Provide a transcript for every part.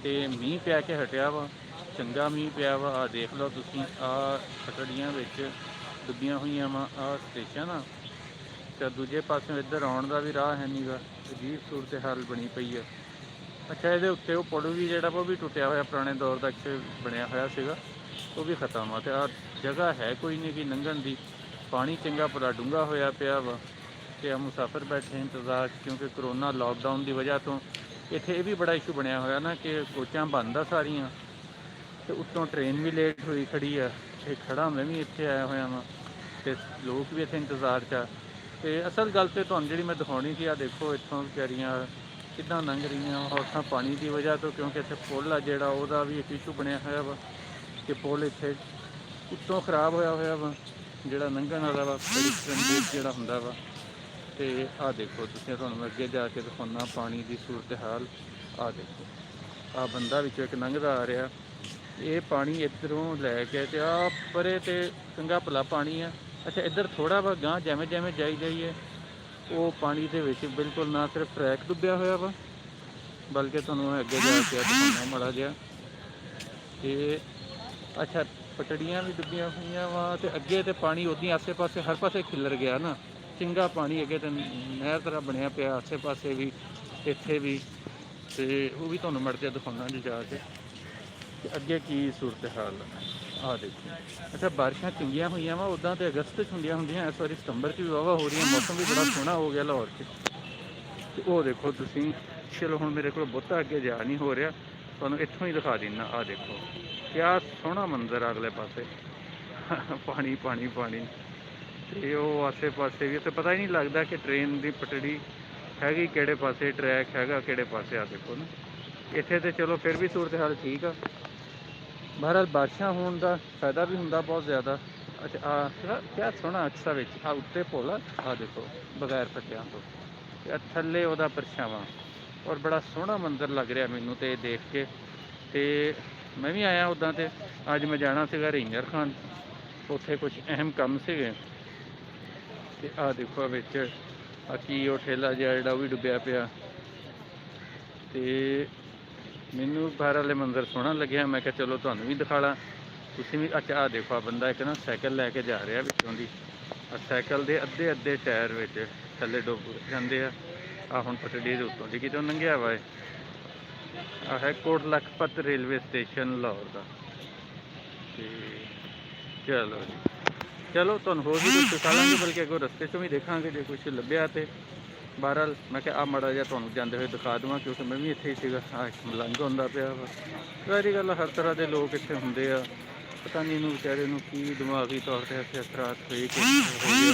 ਤੇ ਮੀਂਹ ਪੈ ਕੇ ਹਟਿਆ ਵਾ, ਚੰਗਾ ਮੀਂਹ ਪਿਆ ਵਾ। ਆ ਦੇਖ ਲਓ ਤੁਸੀਂ, ਆ ਪਟੜੀਆਂ ਵਿੱਚ ਡੁੱਬੀਆਂ ਹੋਈਆਂ ਵਾ। ਆ ਸਟੇਸ਼ਨ ਆ, ਤੇ ਦੂਜੇ ਪਾਸਿਓਂ ਇੱਧਰ ਆਉਣ ਦਾ ਵੀ ਰਾਹ ਹੈ ਨਹੀਂ ਗਾ। ਅਜੀਬ ਸੂਰਤ ਹਾਲ ਬਣੀ ਪਈ ਆ। ਅੱਛਾ, ਇਹਦੇ ਉੱਤੇ ਉਹ ਪੁਲ ਵੀ ਜਿਹੜਾ ਵਾ ਉਹ ਵੀ ਟੁੱਟਿਆ ਹੋਇਆ, ਪੁਰਾਣੇ ਦੌਰ ਦਾ ਇੱਥੇ ਬਣਿਆ ਹੋਇਆ ਸੀਗਾ, ਉਹ ਵੀ ਖਤਮ ਆ। ਅਤੇ ਆਹ ਜਗ੍ਹਾ ਹੈ ਕੋਈ ਨਹੀਂ ਕਿ ਲੰਘਣ ਦੀ। ਪਾਣੀ ਚੰਗਾ ਭਲਾ ਡੂੰਘਾ ਹੋਇਆ ਪਿਆ ਵਾ, ਅਤੇ ਆ ਮੁਸਾਫਿਰ ਬੈਠੇ ਇੰਤਜ਼ਾਰ, ਕਿਉਂਕਿ ਕਰੋਨਾ ਲੋਕਡਾਊਨ ਦੀ ਵਜ੍ਹਾ ਤੋਂ ਇੱਥੇ ਇਹ ਵੀ ਬੜਾ ਇਸ਼ੂ ਬਣਿਆ ਹੋਇਆ ਨਾ ਕਿ ਕੋਚਾਂ ਬੰਦ ਆ ਸਾਰੀਆਂ, ਅਤੇ ਉੱਤੋਂ ਟ੍ਰੇਨ ਵੀ ਲੇਟ ਹੋਈ ਖੜੀ ਆ। ਇਹ ਖੜਾ ਮੈਂ ਵੀ ਇੱਥੇ ਆਇਆ ਹੋਇਆ ਵਾਂ, ਅਤੇ ਲੋਕ ਵੀ ਇੱਥੇ ਇੰਤਜ਼ਾਰ 'ਚ ਆ। ਅਤੇ ਅਸਲ ਗੱਲ ਤਾਂ ਤੁਹਾਨੂੰ ਜਿਹੜੀ ਮੈਂ ਦਿਖਾਉਣੀ ਸੀ, ਆ ਦੇਖੋ ਇੱਥੋਂ ਵਿਚਾਰੀਆਂ ਕਿੱਦਾਂ ਲੰਘ ਰਹੀਆਂ ਔਰਤਾਂ ਪਾਣੀ ਦੀ ਵਜ੍ਹਾ ਤੋਂ, ਕਿਉਂਕਿ ਇੱਥੇ ਪੁਲ ਆ ਜਿਹੜਾ ਉਹਦਾ ਵੀ ਇੱਕ ਇਸ਼ੂ ਬਣਿਆ ਹੋਇਆ ਵਾ ਕਿ ਪੁਲ ਇੱਥੇ ਉੱਤੋਂ ਖਰਾਬ ਹੋਇਆ ਵਾ, ਜਿਹੜਾ ਲੰਘਣ ਵਾਲਾ ਵਾ ਜਿਹੜਾ ਹੁੰਦਾ ਵਾ। ਅਤੇ ਆਹ ਦੇਖੋ ਤੁਸੀਂ, ਤੁਹਾਨੂੰ ਮੈਂ ਅੱਗੇ ਜਾ ਕੇ ਦਿਖਾਉਣਾ ਪਾਣੀ ਦੀ ਸੂਰਤ ਹਾਲ। ਆਹ ਦੇਖੋ, ਆਹ ਬੰਦਾ ਵਿੱਚੋਂ ਇੱਕ ਲੰਘਦਾ ਆ ਰਿਹਾ। ਇਹ ਪਾਣੀ ਇੱਧਰੋਂ ਲੈ ਕੇ ਅਤੇ ਆਹ ਪਰੇ 'ਤੇ ਚੰਗਾ ਭਲਾ ਪਾਣੀ ਆ। ਅੱਛਾ, ਇੱਧਰ ਥੋੜ੍ਹਾ ਵਾ ਗਾਂਹ ਜਿਵੇਂ ਜਿਵੇਂ ਜਾਈਏ ਉਹ ਪਾਣੀ ਦੇ ਵਿੱਚ ਬਿਲਕੁਲ ਨਾ ਸਿਰਫ ਟਰੈਕ ਡੁੱਬਿਆ ਹੋਇਆ ਵਾ, ਬਲਕਿ ਤੁਹਾਨੂੰ ਅੱਗੇ ਜਾ ਕੇ ਦਿਖਾਉਣਾ ਮਾੜਾ ਜਿਹਾ। ਅਤੇ ਅੱਛਾ, ਪਟੜੀਆਂ ਵੀ ਡੁੱਬੀਆਂ ਹੋਈਆਂ ਵਾ, ਅਤੇ ਅੱਗੇ ਤਾਂ ਪਾਣੀ ਉੱਦਾਂ ਆਸੇ ਪਾਸੇ ਹਰ ਪਾਸੇ ਖਿੱਲਰ ਗਿਆ ਨਾ, ਚੰਗਾ ਪਾਣੀ ਅੱਗੇ ਤਾਂ ਨਹਿਰ ਤਰ੍ਹਾਂ ਬਣਿਆ ਪਿਆ ਆਸੇ ਪਾਸੇ ਵੀ, ਇੱਥੇ ਵੀ। ਅਤੇ ਉਹ ਵੀ ਤੁਹਾਨੂੰ ਮੜ ਕੇ ਦਿਖਾਉਣਾ ਜੀ ਜਾ ਕੇ ਕਿ ਅੱਗੇ ਕੀ ਸੂਰਤ ਹਾਲ ਆ। ਆਹ ਦੇਖੋ, ਅੱਛਾ ਬਾਰਿਸ਼ਾਂ ਚੰਗੀਆਂ ਹੋਈਆਂ ਵਾ। ਉੱਦਾਂ ਤਾਂ ਅਗਸਤ 'ਚ ਹੁੰਦੀਆਂ ਇਸ ਵਾਰੀ ਸਤੰਬਰ 'ਚ ਵੀ ਵਾਹਵਾ ਹੋ ਰਹੀਆਂ। ਮੌਸਮ ਵੀ ਬੜਾ ਸੋਹਣਾ ਹੋ ਗਿਆ ਲਾਹੌਰ 'ਚ। ਅਤੇ ਉਹ ਦੇਖੋ ਤੁਸੀਂ, ਚਲੋ ਹੁਣ ਮੇਰੇ ਕੋਲ ਬਹੁਤਾ ਅੱਗੇ ਜਾ ਨਹੀਂ ਹੋ ਰਿਹਾ, ਤੁਹਾਨੂੰ ਇੱਥੋਂ ਹੀ ਦਿਖਾ ਦਿੰਦਾ। ਆਹ ਦੇਖੋ ਕਿਆ ਸੋਹਣਾ ਮੰਜ਼ਰ ਆ ਅਗਲੇ ਪਾਸੇ, ਪਾਣੀ ਪਾਣੀ ਪਾਣੀ। ਅਤੇ ਉਹ ਆਸੇ ਪਾਸੇ ਵੀ ਉੱਥੇ ਪਤਾ ਹੀ ਨਹੀਂ ਲੱਗਦਾ ਕਿ ਟ੍ਰੇਨ ਦੀ ਪਟੜੀ ਹੈਗੀ ਕਿਹੜੇ ਪਾਸੇ, ਟਰੈਕ ਹੈਗਾ ਕਿਹੜੇ ਪਾਸੇ। ਆ ਦੇਖੋ ਨਾ, ਇੱਥੇ ਤਾਂ ਚਲੋ ਫਿਰ ਵੀ ਸੂਰਤ ਹਾਲ ਠੀਕ ਆ। ਬਹਰਹਾਲ ਬਾਰਿਸ਼ਾਂ ਹੋਣ ਦਾ ਫਾਇਦਾ ਵੀ ਹੁੰਦਾ ਬਹੁਤ ਜ਼ਿਆਦਾ। ਅੱਛਾ, ਆਹ ਕਿਆ ਸੋਹਣਾ ਅਕਸਾ ਵਿੱਚ ਆ ਉੱਤੇ ਪੁੱਲ ਆ। ਆਹ ਦੇਖੋ ਬਗੈਰ ਪੱਟਿਆਂ ਤੋਂ, ਅਤੇ ਥੱਲੇ ਉਹਦਾ ਪਰਛਾਵਾਂ, ਔਰ ਬੜਾ ਸੋਹਣਾ ਮੰਜ਼ਰ ਲੱਗ ਰਿਹਾ ਮੈਨੂੰ ਤਾਂ ਇਹ ਦੇਖ ਕੇ। ਅਤੇ ਮੈਂ ਵੀ ਆਇਆ ਉੱਦਾਂ, ਅਤੇ ਅੱਜ ਮੈਂ ਜਾਣਾ ਸੀਗਾ ਰੇਂਜਰ ਖਾਨ, ਉੱਥੇ ਕੁਛ ਅਹਿਮ ਕੰਮ ਸੀਗੇ। ਅਤੇ ਆਹ ਦੇਖੋ ਵਿੱਚ ਆ ਕੀ ਉਹ ਠੇਲਾ ਜਿਹਾ ਜਿਹੜਾ ਉਹ ਵੀ ਡੁੱਬਿਆ ਪਿਆ। ਅਤੇ ਮੈਨੂੰ ਬਾਹਰ ਵਾਲੇ ਮੰਜ਼ਰ ਸੋਹਣਾ ਲੱਗਿਆ, ਮੈਂ ਕਿਹਾ ਚਲੋ ਤੁਹਾਨੂੰ ਵੀ ਦਿਖਾ ਲਾਂ, ਤੁਸੀਂ ਵੀ। ਅੱਛਾ, ਆਹ ਦੇਖੋ, ਆ ਬੰਦਾ ਇੱਕ ਨਾ ਸਾਈਕਲ ਲੈ ਕੇ ਜਾ ਰਿਹਾ ਵਿੱਚੋਂ ਦੀ, ਸਾਈਕਲ ਦੇ ਅੱਧੇ ਅੱਧੇ ਟਾਇਰ ਵਿੱਚ ਥੱਲੇ ਡੁੱਬ ਜਾਂਦੇ ਆ। ਆਹ ਹੁਣ ਪਟੜੀ ਦੇ ਉੱਤੋਂ ਦੀ ਕਿਤੋਂ ਲੰਘਿਆ ਵਾ। ਆਹ ਹੈ ਕੋਟ ਲਖਪਤ ਰੇਲਵੇ ਸਟੇਸ਼ਨ ਲਾਹੌਰ ਦਾ। ਅਤੇ ਚਲੋ ਜੀ, ਚਲੋ ਤੁਹਾਨੂੰ ਹੋਰ ਵੀ ਕੁਛ ਦਿਖਾ ਲਾਂਗੇ, ਬਲਕਿ ਅੱਗੋਂ ਰਸਤੇ 'ਚੋਂ ਵੀ ਦੇਖਾਂਗੇ ਜੇ ਕੁਛ ਲੱਭਿਆ। ਅਤੇ ਬਹਰਹਾਲ ਮੈਂ ਕਿਹਾ ਆਹ ਮਾੜਾ ਜਿਹਾ ਤੁਹਾਨੂੰ ਜਾਂਦੇ ਹੋਏ ਦਿਖਾ ਦੇਵਾਂ, ਕਿਉਂਕਿ ਮੈਂ ਵੀ ਇੱਥੇ ਹੀ ਸੀਗਾ। ਆਹ ਇੱਕ ਮਲੰਘ ਹੁੰਦਾ ਪਿਆ ਵਾ। ਸਾਰੀ ਗੱਲ ਹਰ ਤਰ੍ਹਾਂ ਦੇ ਲੋਕ ਇੱਥੇ ਹੁੰਦੇ ਆ, ਪਤਾ ਨਹੀਂ ਇਹਨੂੰ ਵਿਚਾਰੇ ਨੂੰ ਕੀ ਦਿਮਾਗੀ ਤੌਰ 'ਤੇ ਇੱਥੇ ਅਸਰਾਤ ਹੋਈ ਕਿ ਹੋ ਗਿਆ।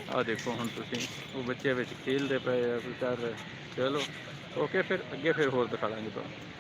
ਆਹ ਦੇਖੋ ਹੁਣ ਤੁਸੀਂ, ਉਹ ਬੱਚੇ ਵਿੱਚ ਖੇਲਦੇ ਪਏ ਆ, ਕੋਈ ਕਰ ਰਹੇ। ਚਲੋ ਓਕੇ, ਫਿਰ ਅੱਗੇ ਫਿਰ ਹੋਰ ਦਿਖਾ ਲਾਂਗੇ ਤੁਹਾਨੂੰ।